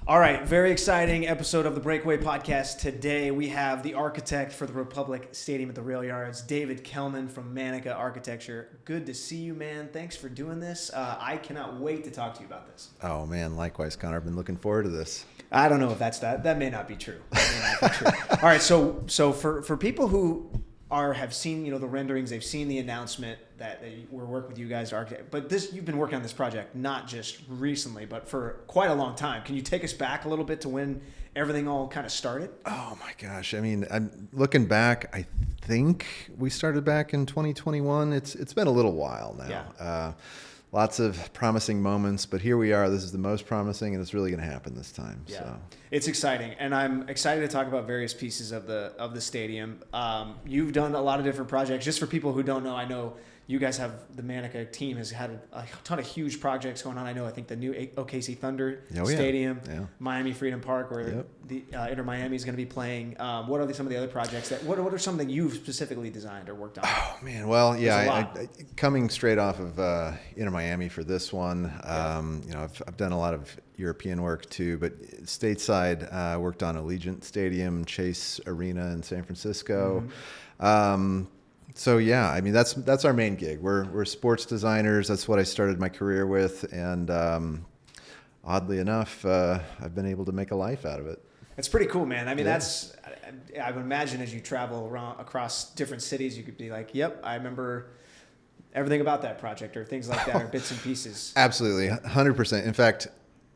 All right, very exciting episode of the Breakaway podcast. Today we have the architect for the Republic Stadium at the Rail Yards, David Kelman from MANICA Architecture. Good to see you, man. Thanks for doing this. I cannot wait to talk to you about this. Oh, man. Likewise, Connor. I've been looking forward to this. I don't know if that's that. That may not be true. All right, so for people who have seen the renderings, they've seen the announcement that we're working with you guys to architect. But you've been working on this project not just recently, but for quite a long time. Can you take us back a little bit to when everything all kind of started? Oh my gosh! I mean, I'm looking back. I think we started back in 2021. It's been a little while now. Yeah. Lots of promising moments, but here we are. This is the most promising, and it's really going to happen this time. Yeah, so. It's exciting, and I'm excited to talk about various pieces of the stadium. You've done a lot of different projects. Just for people who don't know, I know you guys have the MANICA team has had a ton of huge projects going on. I think the new OKC Thunder Stadium, Miami Freedom Park, where the Inter Miami is going to be playing. What are some of the other projects what are something you've specifically designed or worked on? Oh man, well yeah, I coming straight off of Inter Miami for this one. I've done a lot of European work too, but stateside worked on Allegiant Stadium, Chase Arena in San Francisco. Mm-hmm. So yeah, I mean that's our main gig. We're sports designers. That's what I started my career with, and oddly enough, I've been able to make a life out of it. It's pretty cool, man. I mean, I would imagine as you travel around across different cities, you could be like, "Yep, I remember everything about that project," or things like that, or bits and pieces. Absolutely, 100%. In fact,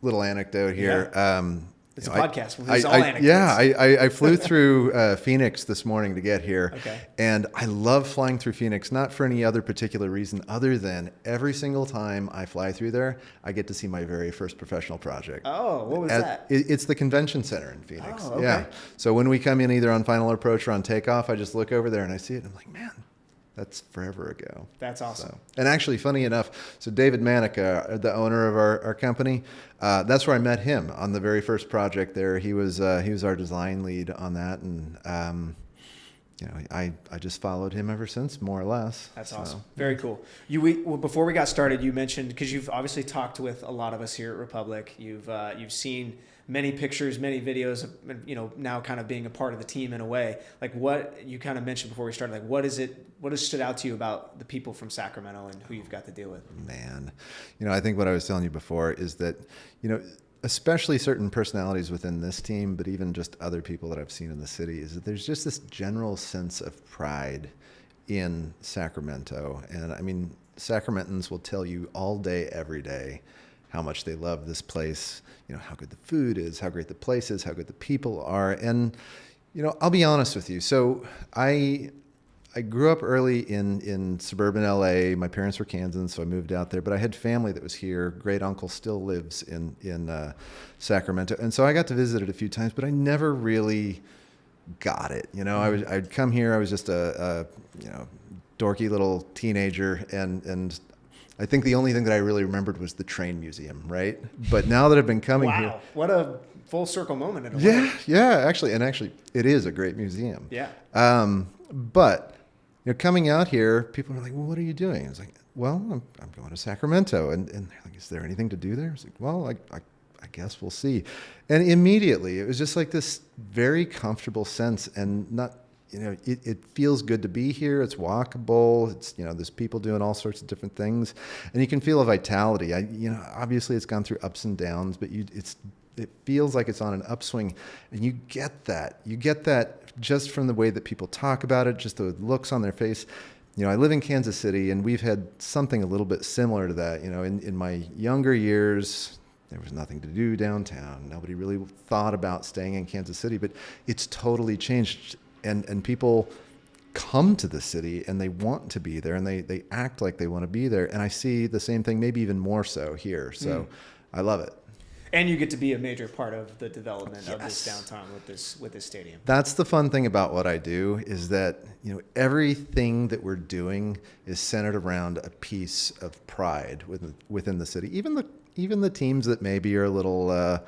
little anecdote here. Yeah. It's a podcast. It's all anecdotes. Yeah, I flew through Phoenix this morning to get here. Okay. And I love flying through Phoenix, not for any other particular reason other than every single time I fly through there, I get to see my very first professional project. Oh, what was that? It's the convention center in Phoenix. Oh, okay. Yeah. So when we come in either on final approach or on takeoff, I just look over there and I see it. And I'm like, man, that's forever ago. That's awesome. And actually, funny enough, so David MANICA, the owner of our company, that's where I met him on the very first project there. He was our design lead on that, and I just followed him ever since, more or less. That's awesome. Very cool. Before we got started, you mentioned, because you've obviously talked with a lot of us here at Republic. You've seen many pictures, many videos of, now kind of being a part of the team in a way. Like what you kind of mentioned before we started, like what has stood out to you about the people from Sacramento and who you've got to deal with? Man, I think what I was telling you before is that, especially certain personalities within this team, but even just other people that I've seen in the city, is that there's just this general sense of pride in Sacramento. And I mean, Sacramentans will tell you all day, every day, how much they love this place, how good the food is, how great the place is, how good the people are. And, I'll be honest with you. So I grew up early in suburban LA. My parents were Kansans, so I moved out there. But I had family that was here. Great uncle still lives in Sacramento. And so I got to visit it a few times, but I never really got it. I'd come here. I was just a dorky little teenager, and I think the only thing that I really remembered was the train museum, right? But now that I've been coming here... Wow, what a full circle moment in a way. Yeah, actually, it is a great museum. Yeah. But, coming out here, people are like, well, what are you doing? I was like, well, I'm going to Sacramento. And they're like, is there anything to do there? I was like, well, I guess we'll see. And immediately, it was just like this very comfortable sense, and not... it feels good to be here. It's walkable. It's, there's people doing all sorts of different things, and you can feel a vitality. Obviously it's gone through ups and downs, but it feels like it's on an upswing, and you get that just from the way that people talk about it, just the looks on their face. I live in Kansas City, and we've had something a little bit similar to that. In my younger years, there was nothing to do downtown. Nobody really thought about staying in Kansas City, but it's totally changed. And people come to the city and they want to be there, and they act like they want to be there. And I see the same thing, maybe even more so here. So I love it. And you get to be a major part of the development of this downtown with this stadium. That's the fun thing about what I do, is that everything that we're doing is centered around a piece of pride within the city. Even the teams that maybe are a little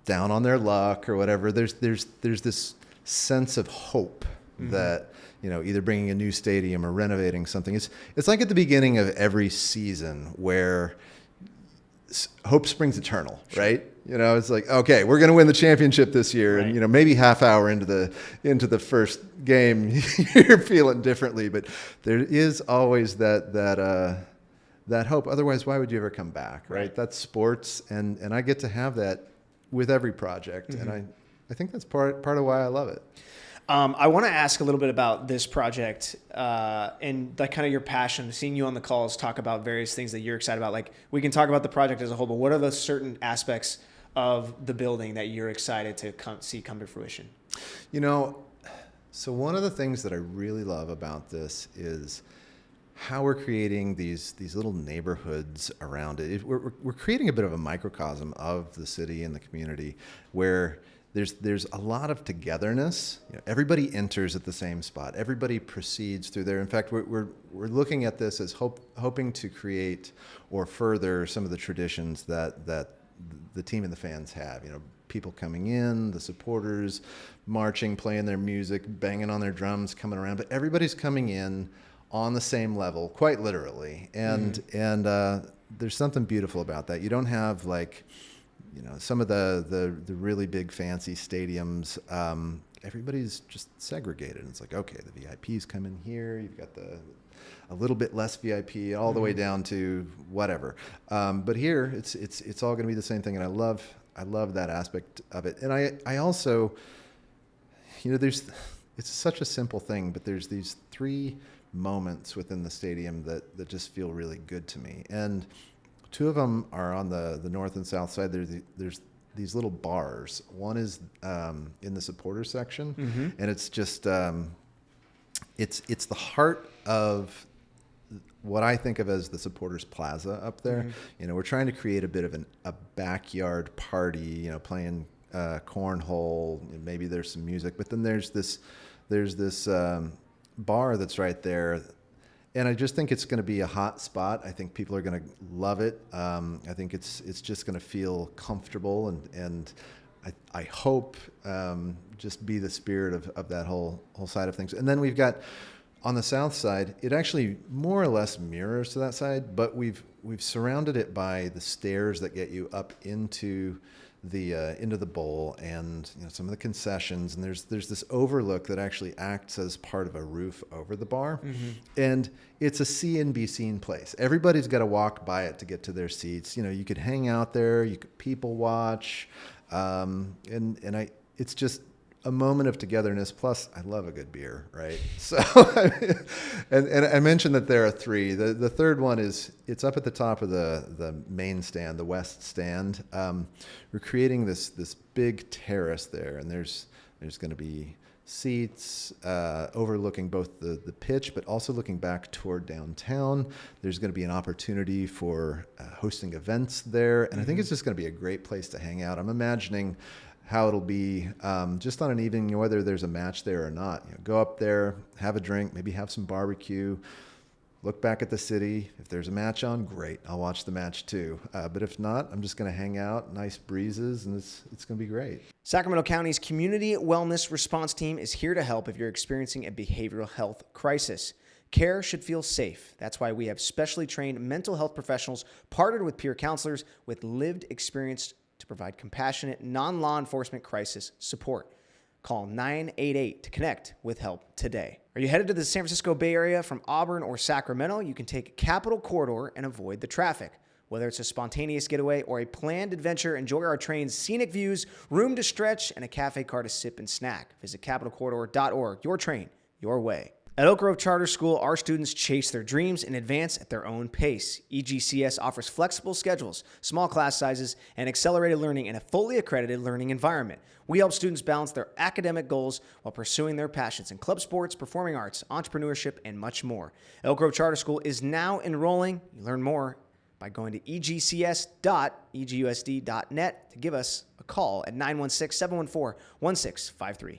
down on their luck or whatever, there's this sense of hope that either bringing a new stadium or renovating something. It's like at the beginning of every season where hope springs eternal, right? It's like, okay, we're going to win the championship this year. Right. And, maybe half hour into the first game, you're feeling differently, but there is always that hope. Otherwise, why would you ever come back? Right. That's sports. And I get to have that with every project. Mm-hmm. And I think that's part of why I love it. I want to ask a little bit about this project and like kind of your passion, seeing you on the calls talk about various things that you're excited about. Like we can talk about the project as a whole, but what are the certain aspects of the building that you're excited to see come to fruition? So one of the things that I really love about this is how we're creating these little neighborhoods around it. We're creating a bit of a microcosm of the city and the community where there's a lot of togetherness. Everybody enters at the same spot. Everybody proceeds through there. In fact, we're looking at this as hoping to create or further some of the traditions that the team and the fans have. People coming in, the supporters marching, playing their music, banging on their drums, coming around. But everybody's coming in on the same level, quite literally. And there's something beautiful about that. You don't have some of the really big fancy stadiums, everybody's just segregated. It's like, okay, the VIPs come in here. You've got a little bit less VIP all the way down to whatever. But here it's all going to be the same thing. And I love that aspect of it. And I also, it's such a simple thing, but there's these 3 moments within the stadium that just feel really good to me. And 2 of them are on the north and south side. There's these little bars. One is in the supporter section, and it's just it's the heart of what I think of as the supporters plaza up there. We're trying to create a bit of a backyard party. Playing cornhole. Maybe there's some music, but then there's this bar that's right there. And I just think it's going to be a hot spot. I think people are going to love it. I think it's just going to feel comfortable, and I hope just be the spirit of that whole side of things. And then we've got on the south side, it actually more or less mirrors to that side, but we've surrounded it by the stairs that get you up into the bowl, and some of the concessions, and there's this overlook that actually acts as part of a roof over the bar. And it's a see and be seen place. Everybody's got to walk by it to get to their seats. You could hang out there, you could people watch, it's just a moment of togetherness. Plus, I love a good beer, right? So, and I mentioned that there are 3. The third one it's up at the top of the main stand, the west stand. We're creating this big terrace there, and there's going to be seats overlooking both the pitch, but also looking back toward downtown. There's going to be an opportunity for hosting events there, and I think it's just going to be a great place to hang out. I'm imagining how it'll be just on an evening, whether there's a match there or not. Go up there, have a drink, maybe have some barbecue, look back at the city. If there's a match on, great, I'll watch the match too. But if not, I'm just going to hang out, nice breezes, and it's going to be great. Sacramento County's Community Wellness Response Team is here to help if you're experiencing a behavioral health crisis. Care should feel safe. That's why we have specially trained mental health professionals partnered with peer counselors with lived experience to provide compassionate, non-law enforcement crisis support. Call 988 to connect with help today. Are you headed to the San Francisco Bay Area from Auburn or Sacramento? You can take Capitol Corridor and avoid the traffic. Whether it's a spontaneous getaway or a planned adventure, enjoy our train's scenic views, room to stretch, and a cafe car to sip and snack. Visit capitolcorridor.org. Your train, your way. At Oak Grove Charter School, our students chase their dreams and advance at their own pace. EGCS offers flexible schedules, small class sizes, and accelerated learning in a fully accredited learning environment. We help students balance their academic goals while pursuing their passions in club sports, performing arts, entrepreneurship, and much more. Oak Grove Charter School is now enrolling. You learn more by going to egcs.egusd.net to give us a call at 916-714-1653.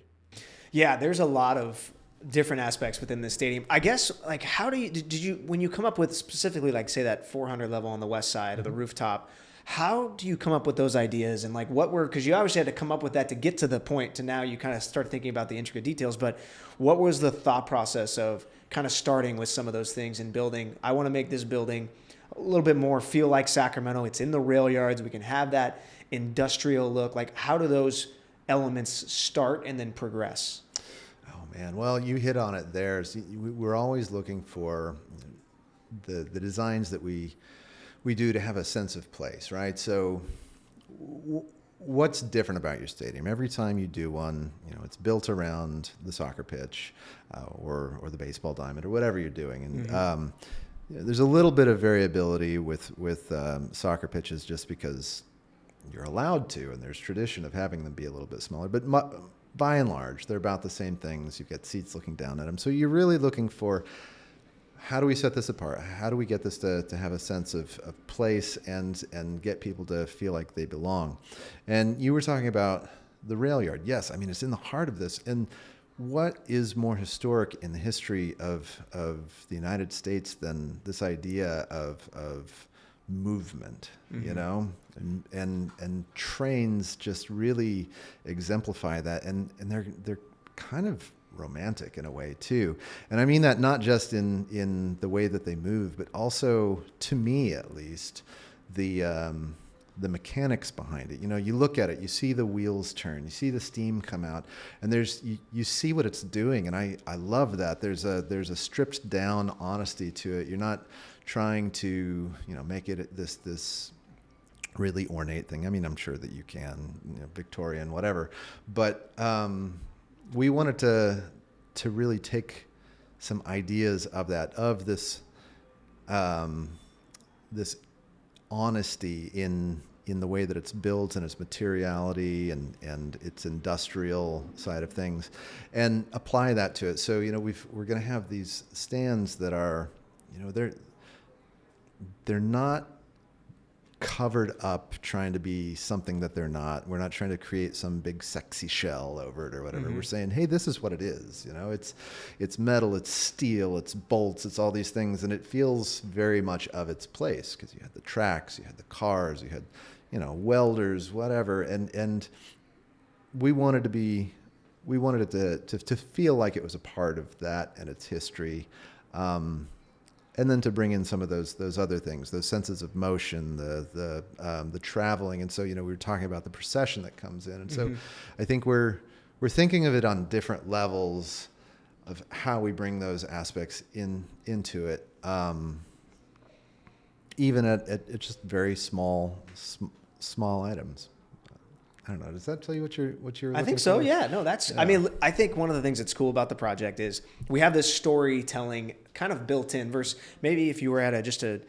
Yeah, there's a lot of different aspects within the stadium. I guess, how did you, when you come up with specifically, say that 400 level on the west side of the rooftop, how do you come up with those ideas? And because you obviously had to come up with that to get to the point to now you kind of start thinking about the intricate details, but what was the thought process of kind of starting with some of those things and building, I want to make this building a little bit more feel like Sacramento. It's in the rail yards. We can have that industrial look. Like, how do those elements start and then progress? Oh man, well, you hit on it there. See, we're always looking for the designs that we do to have a sense of place, right? So what's different about your stadium? Every time you do one, it's built around the soccer pitch or the baseball diamond or whatever you're doing. And there's a little bit of variability with soccer pitches just because you're allowed to, and there's tradition of having them be a little bit smaller. But by and large, they're about the same things. You've got seats looking down at them. So you're really looking for, how do we set this apart? How do we get this to have a sense of place and get people to feel like they belong? And you were talking about the rail yard. Yes, I mean, it's in the heart of this. And what is more historic in the history of the United States than this idea of movement, and trains just really exemplify that, and they're kind of romantic in a way too. And I mean that not just in the way that they move, but also, to me at least, the mechanics behind it. You look at it, you see the wheels turn, you see the steam come out, and you see what it's doing. And I love that. There's a stripped down honesty to it. You're not trying to, make it this really ornate thing. I mean, I'm sure that you can, Victorian, whatever, but we wanted to really take some ideas of this this honesty in the way that it's built and its materiality and its industrial side of things, and apply that to it. So we're going to have these stands that are, they're not covered up trying to be something that they're not. We're not trying to create some big sexy shell over it or whatever. We're saying, hey, this is what it is. It's metal, it's steel, it's bolts, it's all these things, and it feels very much of its place because you had the tracks, you had the cars, you had welders, whatever, and we wanted it to feel like it was a part of that and its history. And then to bring in some of those other things, those senses of motion, the traveling, and so we were talking about the procession that comes in, and so I think we're thinking of it on different levels of how we bring those aspects into it, even at just very small items. I don't know. Does that tell you what you're? I think so. For? Yeah. No, that's. Yeah. I mean, I think one of the things that's cool about the project is we have this storytelling kind of built in. Versus maybe if you were at just an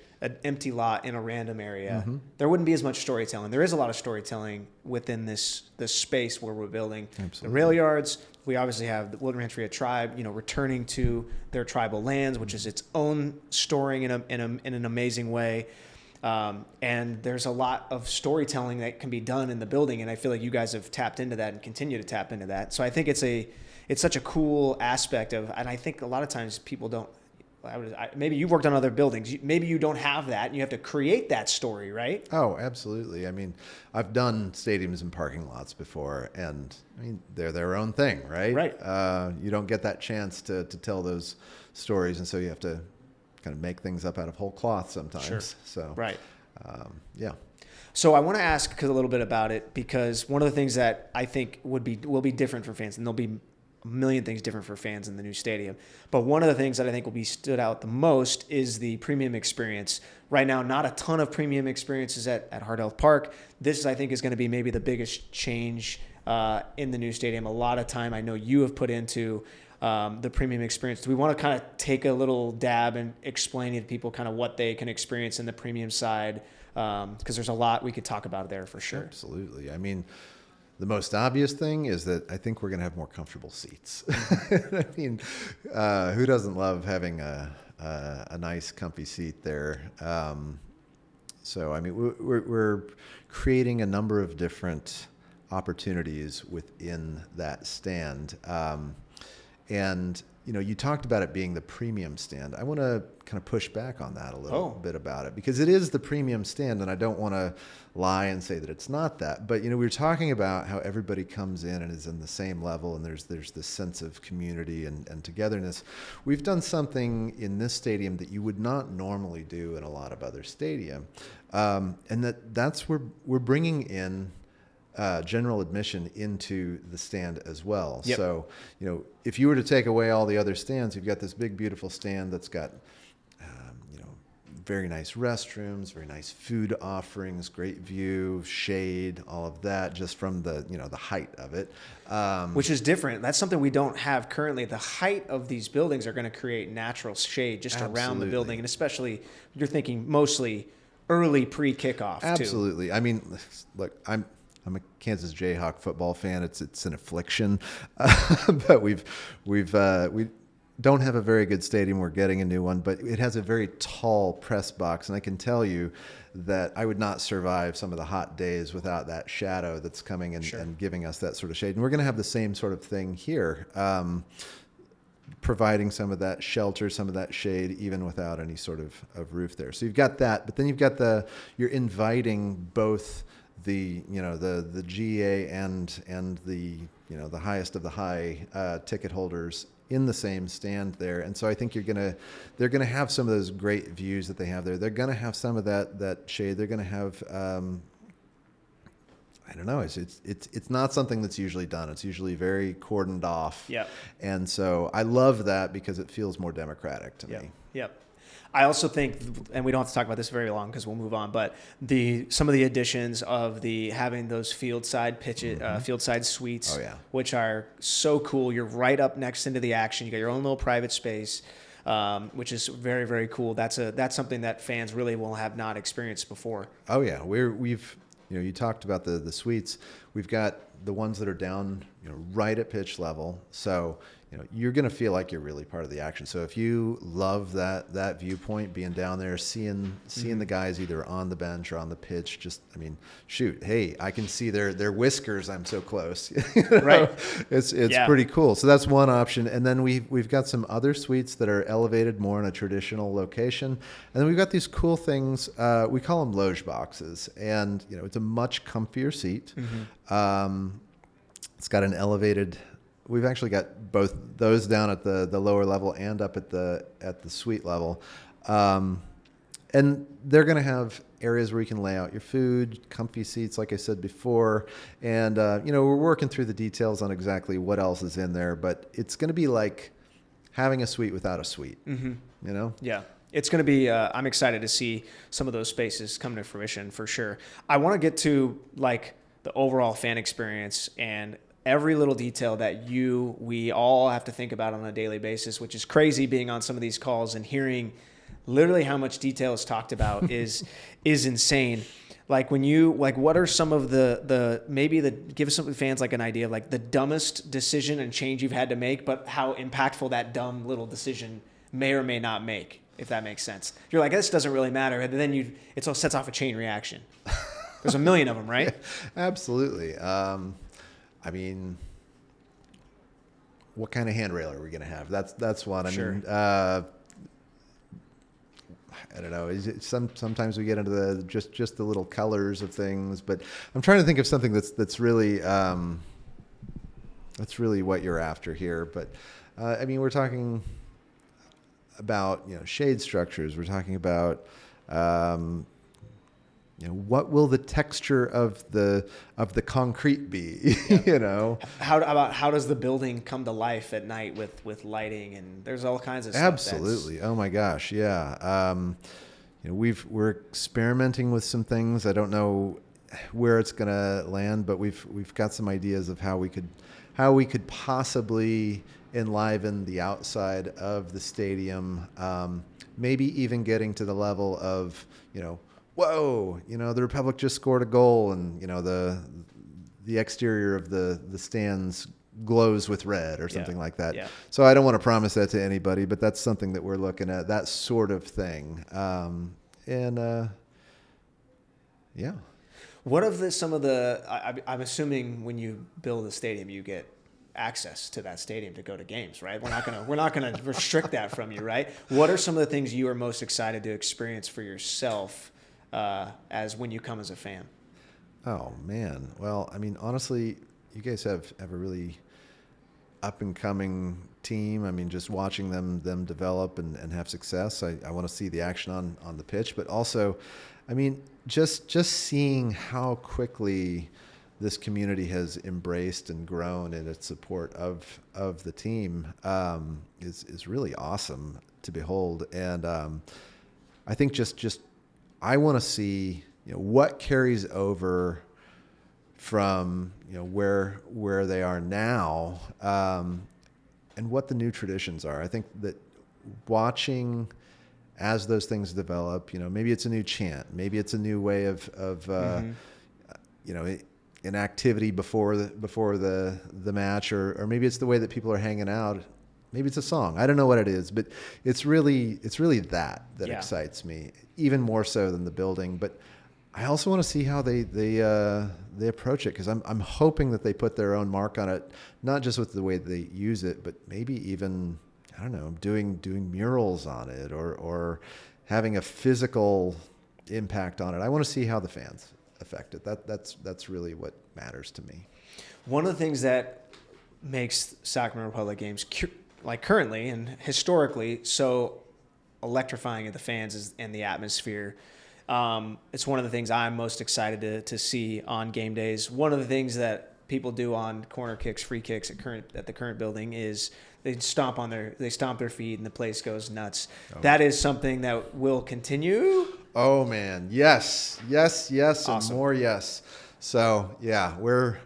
empty lot in a random area, there wouldn't be as much storytelling. There is a lot of storytelling within this space where we're building. Absolutely. The rail yards. We obviously have the Woodland Ranch Area Tribe, returning to their tribal lands, which is its own storying in an amazing way. And there's a lot of storytelling that can be done in the building, and I feel like you guys have tapped into that and continue to tap into that. So I think it's such a cool aspect of, and I think a lot of times people don't. Maybe you've worked on other buildings. Maybe you don't have that, and you have to create that story, right? Oh, absolutely. I mean, I've done stadiums and parking lots before, and I mean they're their own thing, right? Right. You don't get that chance to tell those stories, and so you have to kind of make things up out of whole cloth sometimes. Sure. So right. Yeah. So I want to ask a little bit about it, because one of the things that I think will be different for fans, and there'll be a million things different for fans in the new stadium, but one of the things that I think will be stood out the most is the premium experience. Right now, not a ton of premium experiences at Heart Health Park. This, I think, is going to be maybe the biggest change in the new stadium. A lot of time I know you have put into the premium experience. Do we want to kind of take a little dab and explain to people kind of what they can experience in the premium side? Because there's a lot we could talk about there for sure. Absolutely. I mean, the most obvious thing is that I think we're going to have more comfortable seats. I mean, who doesn't love having a nice, comfy seat there? So, I mean, we're creating a number of different opportunities within that stand. And, you talked about it being the premium stand. I want to kind of push back on that a little bit about it, because it is the premium stand, and I don't want to lie and say that it's not that. But, we were talking about how everybody comes in and is in the same level, and there's this sense of community and togetherness. We've done something in this stadium that you would not normally do in a lot of other stadium, and that's where we're bringing in general admission into the stand as well. Yep. So, if you were to take away all the other stands, you've got this big, beautiful stand that's got, very nice restrooms, very nice food offerings, great view, shade, all of that, just from the, the height of it. Which is different. That's something we don't have currently. The height of these buildings are going to create natural shade just around the building, and especially you're thinking mostly early pre-kickoff. Absolutely. Too. I mean, look, I'm a Kansas Jayhawk football fan. It's an affliction, but we don't have a very good stadium. We're getting a new one, but it has a very tall press box, and I can tell you that I would not survive some of the hot days without that shadow that's coming and giving us that sort of shade. And we're going to have the same sort of thing here, providing some of that shelter, some of that shade, even without any sort of roof there. So you've got that, but then you've got you're inviting both the GA and the the highest of the high ticket holders in the same stand there. And so I think they're gonna have some of those great views that they have there. They're gonna have some of that shade. They're gonna have I don't know. It's not something that's usually done. It's usually very cordoned off. Yeah. And so I love that because it feels more democratic to me. Yep. I also think, and we don't have to talk about this very long because we'll move on, but some of the additions of having those field side field side suites, which are so cool. You're right up next into the action. You got your own little private space, which is very, very cool. That's something that fans really will have not experienced before. Oh yeah, we've you talked about the suites. We've got the ones that are down right at pitch level, so you're going to feel like you're really part of the action. So if you love that viewpoint, being down there, seeing the guys either on the bench or on the pitch, shoot, hey, I can see their whiskers. I'm so close. Right. It's pretty cool. So that's one option. And then we've got some other suites that are elevated more in a traditional location. And then we've got these cool things. We call them loge boxes, and it's a much comfier seat. Mm-hmm. It's got an elevated. We've actually got both those down at the lower level and up at the suite level. And they're going to have areas where you can lay out your food, comfy seats, like I said before. And, we're working through the details on exactly what else is in there, but it's going to be like having a suite without a suite, Yeah. It's going to be, I'm excited to see some of those spaces come to fruition for sure. I want to get to the overall fan experience and every little detail that we all have to think about on a daily basis, which is crazy being on some of these calls and hearing literally how much detail is talked about is insane. What are some of give some fans an idea of the dumbest decision and change you've had to make, but how impactful that dumb little decision may or may not make, if that makes sense. You're like, this doesn't really matter. And then it all sets off a chain reaction. There's a million of them, right? Absolutely. What kind of handrail are we going to have? That's one. I don't know. Sometimes we get into the just the little colors of things, but I'm trying to think of something that's really what you're after here. But we're talking about shade structures. We're talking about what will the texture of the concrete be? Yeah. How does the building come to life at night with lighting, and there's all kinds of stuff. Absolutely. Oh my gosh. Yeah. We're experimenting with some things. I don't know where it's going to land, but we've got some ideas of how we could possibly enliven the outside of the stadium. Maybe even getting to the level of, whoa, the Republic just scored a goal, and the exterior of the stands glows with red or something like that. Yeah. So I don't want to promise that to anybody, but that's something that we're looking at, that sort of thing. What of some of the? I'm assuming when you build a stadium, you get access to that stadium to go to games, right? We're not gonna restrict that from you, right? What are some of the things you are most excited to experience for yourself as when you come as a fan? Oh man. Well, I mean, honestly, you guys have a really up and coming team. I mean, just watching them develop and have success. I want to see the action on the pitch, but also, I mean, just seeing how quickly this community has embraced and grown in its support of the team is really awesome to behold. And I think just I want to see, you know, what carries over from, you know, where they are now, and what the new traditions are. I think that watching as those things develop, you know, maybe it's a new chant, maybe it's a new way of you know, an activity before the match, or maybe it's the way that people are hanging out. Maybe it's a song. I don't know what it is, but it's really that excites me even more so than the building. But I also want to see how they approach it, because I'm hoping that they put their own mark on it, not just with the way they use it, but maybe even, I don't know, doing murals on it, or having a physical impact on it. I want to see how the fans affect it. That's really what matters to me. One of the things that makes Sacramento Republic games, like currently and historically, so electrifying at the fans and the atmosphere. It's one of the things I'm most excited to see on game days. One of the things that people do on corner kicks, free kicks at the current building is they stomp their feet and the place goes nuts. Oh. That is something that will continue. Oh man, yes, awesome. And more yes. So yeah, we're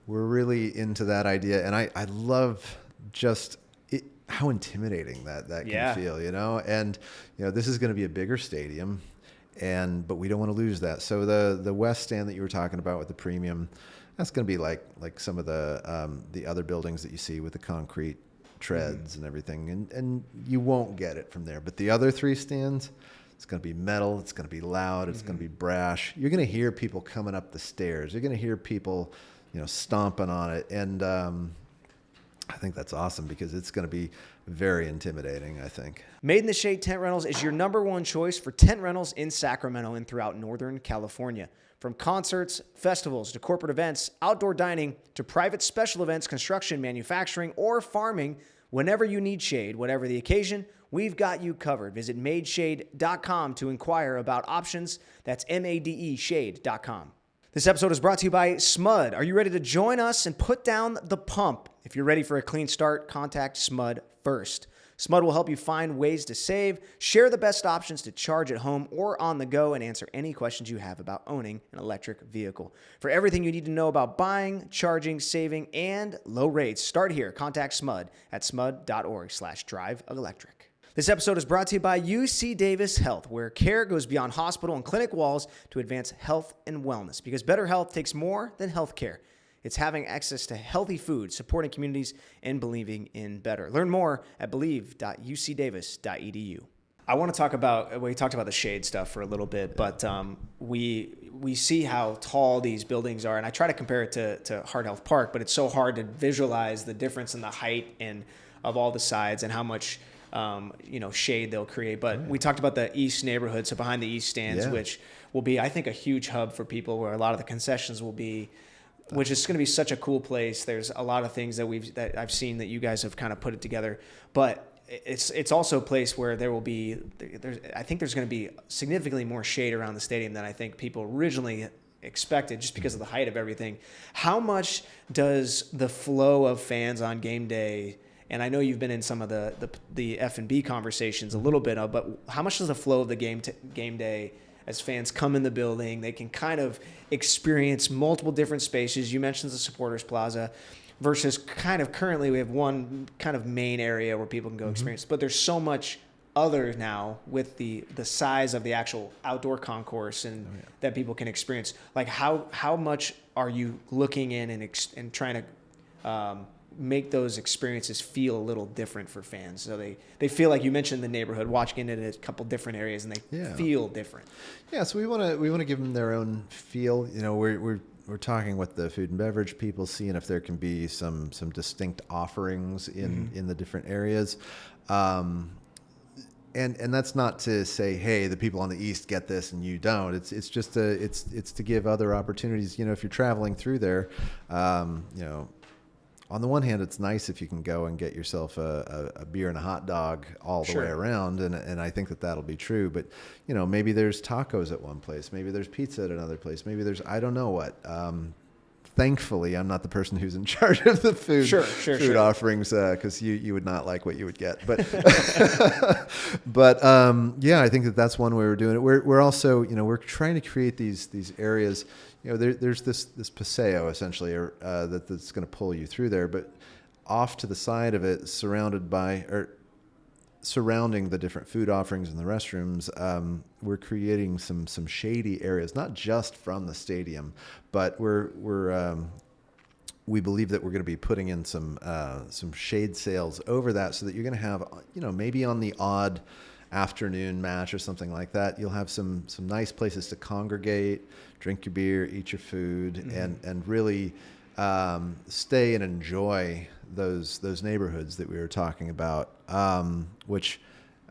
really into that idea, and I love just how intimidating that can feel, you know. And you know, this is going to be a bigger stadium. But we don't want to lose that. So the west stand that you were talking about with the premium, that's going to be like some of the other buildings that you see with the concrete treads and everything, and you won't get it from there. But the other three stands, it's going to be metal, it's going to be loud, it's going to be brash. You're going to hear people coming up the stairs. You're going to hear people, you know, stomping on it, and I think that's awesome because it's going to be very intimidating, I think. Made in the Shade Tent Rentals is your #1 choice for tent rentals in Sacramento and throughout Northern California. From concerts, festivals, to corporate events, outdoor dining, to private special events, construction, manufacturing, or farming, whenever you need shade, whatever the occasion, we've got you covered. Visit madeshade.com to inquire about options. That's MADE shade.com. This episode is brought to you by SMUD. Are you ready to join us and put down the pump? If you're ready for a clean start, contact SMUD first. SMUD will help you find ways to save, share the best options to charge at home or on the go, and answer any questions you have about owning an electric vehicle. For everything you need to know about buying, charging, saving, and low rates, start here. Contact SMUD at smud.org/driveelectric. This episode is brought to you by UC Davis Health, where care goes beyond hospital and clinic walls to advance health and wellness, because better health takes more than health care. It's having access to healthy food, supporting communities, and believing in better. Learn more at believe.ucdavis.edu. I want to talk about, we talked about the shade stuff for a little bit, but we see how tall these buildings are, and I try to compare it to Heart Health Park, but it's so hard to visualize the difference in the height and of all the sides and how much shade they'll create. But we talked about the East neighborhood, so behind the East stands, which will be, I think, a huge hub for people where a lot of the concessions will be, which is going to be such a cool place. There's a lot of things that I've seen that you guys have kind of put it together, but it's also a place where I think there's going to be significantly more shade around the stadium than I think people originally expected, just because of the height of everything. How much does the flow of fans on game day, and I know you've been in some of the F&B conversations a little bit, but how much does the flow of the game day, as fans come in the building, they can kind of experience multiple different spaces? You mentioned the Supporters Plaza, versus kind of currently we have one kind of main area where people can go experience, but there's so much other now with the size of the actual outdoor concourse and that people can experience. Like how much are you looking in and trying to make those experiences feel a little different for fans, so they feel like, you mentioned the neighborhood, watching it in a couple different areas, and they feel different? Yeah, so we want to give them their own feel. You know, we're we're talking with the food and beverage people, seeing if there can be some distinct offerings in the different areas. And that's not to say, hey, the people on the East get this and you don't. It's just it's to give other opportunities. If you're traveling through there, on the one hand, it's nice if you can go and get yourself a beer and a hot dog all the way around, and I think that'll be true. But maybe there's tacos at one place, maybe there's pizza at another place, maybe there's I don't know what. Thankfully, I'm not the person who's in charge of the food offerings, because you would not like what you would get. But but I think that's one way we're doing it. We're also we're trying to create these areas. There's this paseo essentially that's going to pull you through there, but off to the side of it, surrounding the different food offerings in the restrooms, we're creating some shady areas, not just from the stadium, but we believe that we're going to be putting in some shade sails over that, so that you're going to have, maybe on the odd afternoon match or something like that, you'll have some nice places to congregate, drink your beer, eat your food, and really stay and enjoy those neighborhoods that we were talking about, which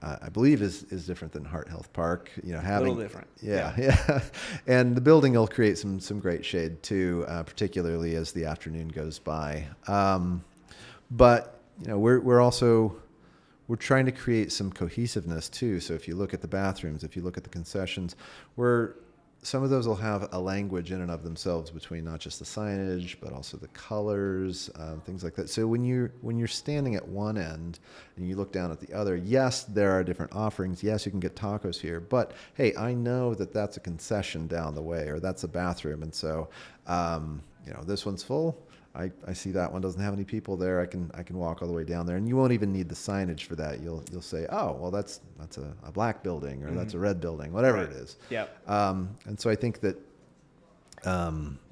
I believe is different than Heart Health Park. Having a little different. Yeah. And the building will create some great shade too, particularly as the afternoon goes by. But we're trying to create some cohesiveness too. So if you look at the bathrooms, if you look at the concessions, some of those will have a language in and of themselves between not just the signage, but also the colors, things like that. So when you're standing at one end and you look down at the other, yes, there are different offerings. Yes, you can get tacos here, but hey, I know that that's a concession down the way, or that's a bathroom. And so, this one's full. I see that one doesn't have any people there. I can walk all the way down there, and you won't even need the signage for that. You'll say, oh, well, that's a black building, or that's a red building, whatever it is. Yeah. And so I think that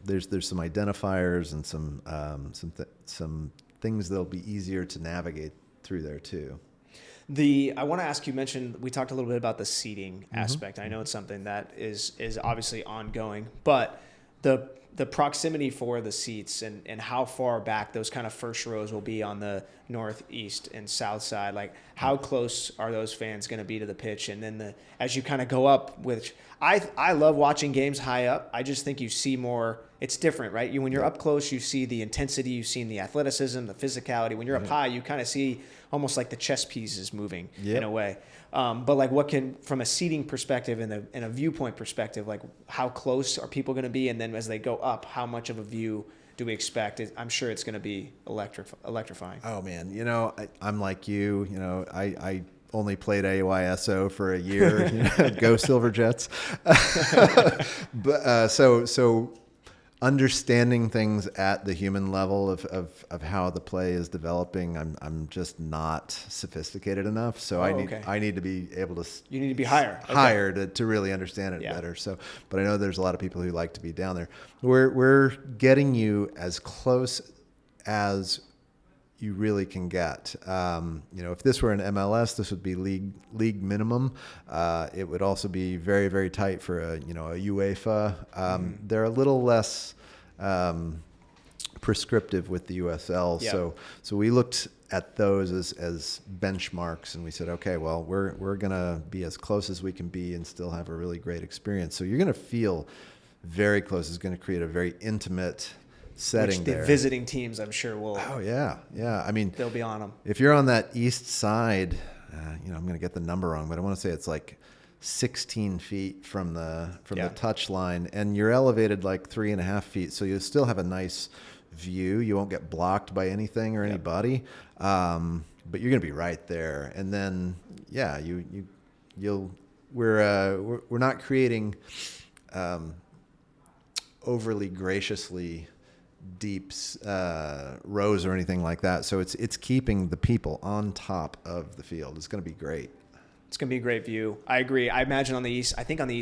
there's some identifiers and some things that'll be easier to navigate through there too. I want to ask, you mentioned, we talked a little bit about the seating aspect. I know it's something that is obviously ongoing, but the proximity for the seats and how far back those kind of first rows will be on the northeast and south side, like how close are those fans going to be to the pitch? And then as you kind of go up, which I love watching games high up. I just think you see more. It's different, right? When you're up close, you see the intensity, you see the athleticism, the physicality. When you're up high, you kind of see almost like the chess pieces moving in a way. But like, from a seating perspective and a viewpoint perspective, like how close are people going to be? And then as they go up, how much of a view do we expect? I'm sure it's going to be electrifying. Oh man, I'm like you. I only played AYSO for a year. Go Silver Jets. But so understanding things at the human level of how the play is developing, I'm just not sophisticated enough. So I need to be able to. You need to be higher to really understand it better. So, but I know there's a lot of people who like to be down there. We're getting you as close as you really can get. If this were an MLS, this would be league minimum. It would also be very, very tight for a UEFA. They're a little less prescriptive with the USL. Yep. So we looked at those as benchmarks, and we said, okay, well, we're gonna be as close as we can be and still have a really great experience. So you're gonna feel very close. It's gonna create a very intimate setting. Which the visiting teams, I'm sure, will. Oh yeah. I mean, they'll be on them. If you're on that east side, I'm going to get the number wrong, but I want to say it's like 16 feet from the touch line, and you're elevated like 3.5 feet, so you still have a nice view. You won't get blocked by anything or anybody, but you're going to be right there. And then we're not creating overly graciously deep rows or anything like that. So it's keeping the people on top of the field. It's going to be great. It's going to be a great view. I agree. I imagine on the east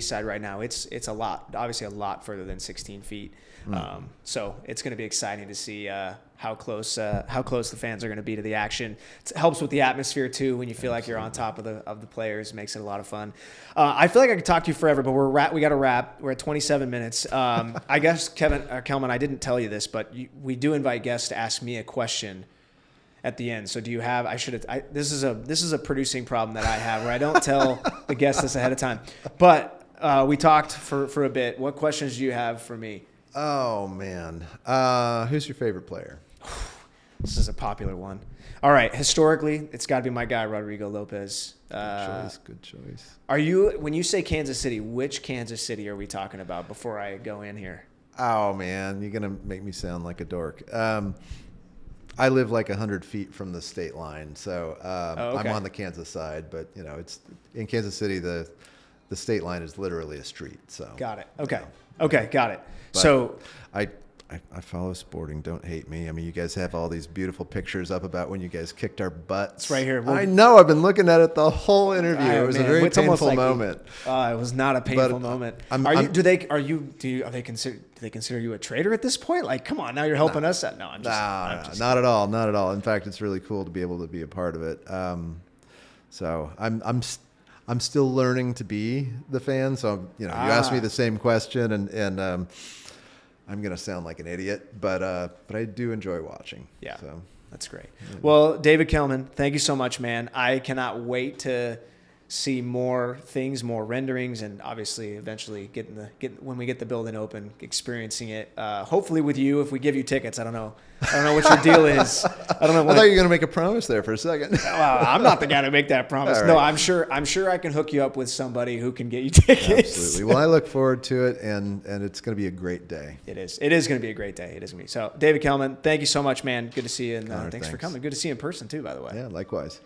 side right now, it's a lot, obviously a lot further than 16 feet. So it's going to be exciting to see how close the fans are going to be to the action. It helps with the atmosphere too when you feel like you're on top of the players. Makes it a lot of fun. I feel like I could talk to you forever, but we got to wrap. We're at 27 minutes. I guess Kelman, I didn't tell you this, but we do invite guests to ask me a question at the end. So do you have? This is a producing problem that I have where I don't tell the guests this ahead of time. But we talked for a bit. What questions do you have for me? Oh man, who's your favorite player? This is a popular one. All right, historically, it's got to be my guy Rodrigo Lopez. Good choice. When you say Kansas City, which Kansas City are we talking about before I go in here? Oh man, you're gonna make me sound like a dork. I live like 100 feet from the state line, so okay. I'm on the Kansas side. But it's in Kansas City. The state line is literally a street. So got it. Okay. Okay, got it. But so I follow sporting. Don't hate me. I mean, you guys have all these beautiful pictures up about when you guys kicked our butts. It's right here. I know. I've been looking at it the whole interview. It was a very painful moment. It was not a painful moment. Do they consider you a traitor at this point? Like, come on, now you're helping us out. No, I'm just not at all. Not at all. In fact, it's really cool to be able to be a part of it. So I'm still learning to be the fan. So you asked me the same question, and I'm gonna sound like an idiot, but I do enjoy watching. Yeah, so that's great. Well, David Kelman, thank you so much, man. I cannot wait to see more things, more renderings, and obviously eventually when we get the building open, experiencing it. Hopefully with you, if we give you tickets. I don't know what your deal is. I don't know. I thought you were going to make a promise there for a second. Well, I'm not the guy to make that promise. Right. No, I'm sure I can hook you up with somebody who can get you tickets. Absolutely. Well, I look forward to it, and it's going to be a great day. It is. It is going to be a great day. It is going to be. So, David Kelman, thank you so much, man. Good to see you, and Connor, thanks for coming. Good to see you in person too, by the way. Yeah, likewise.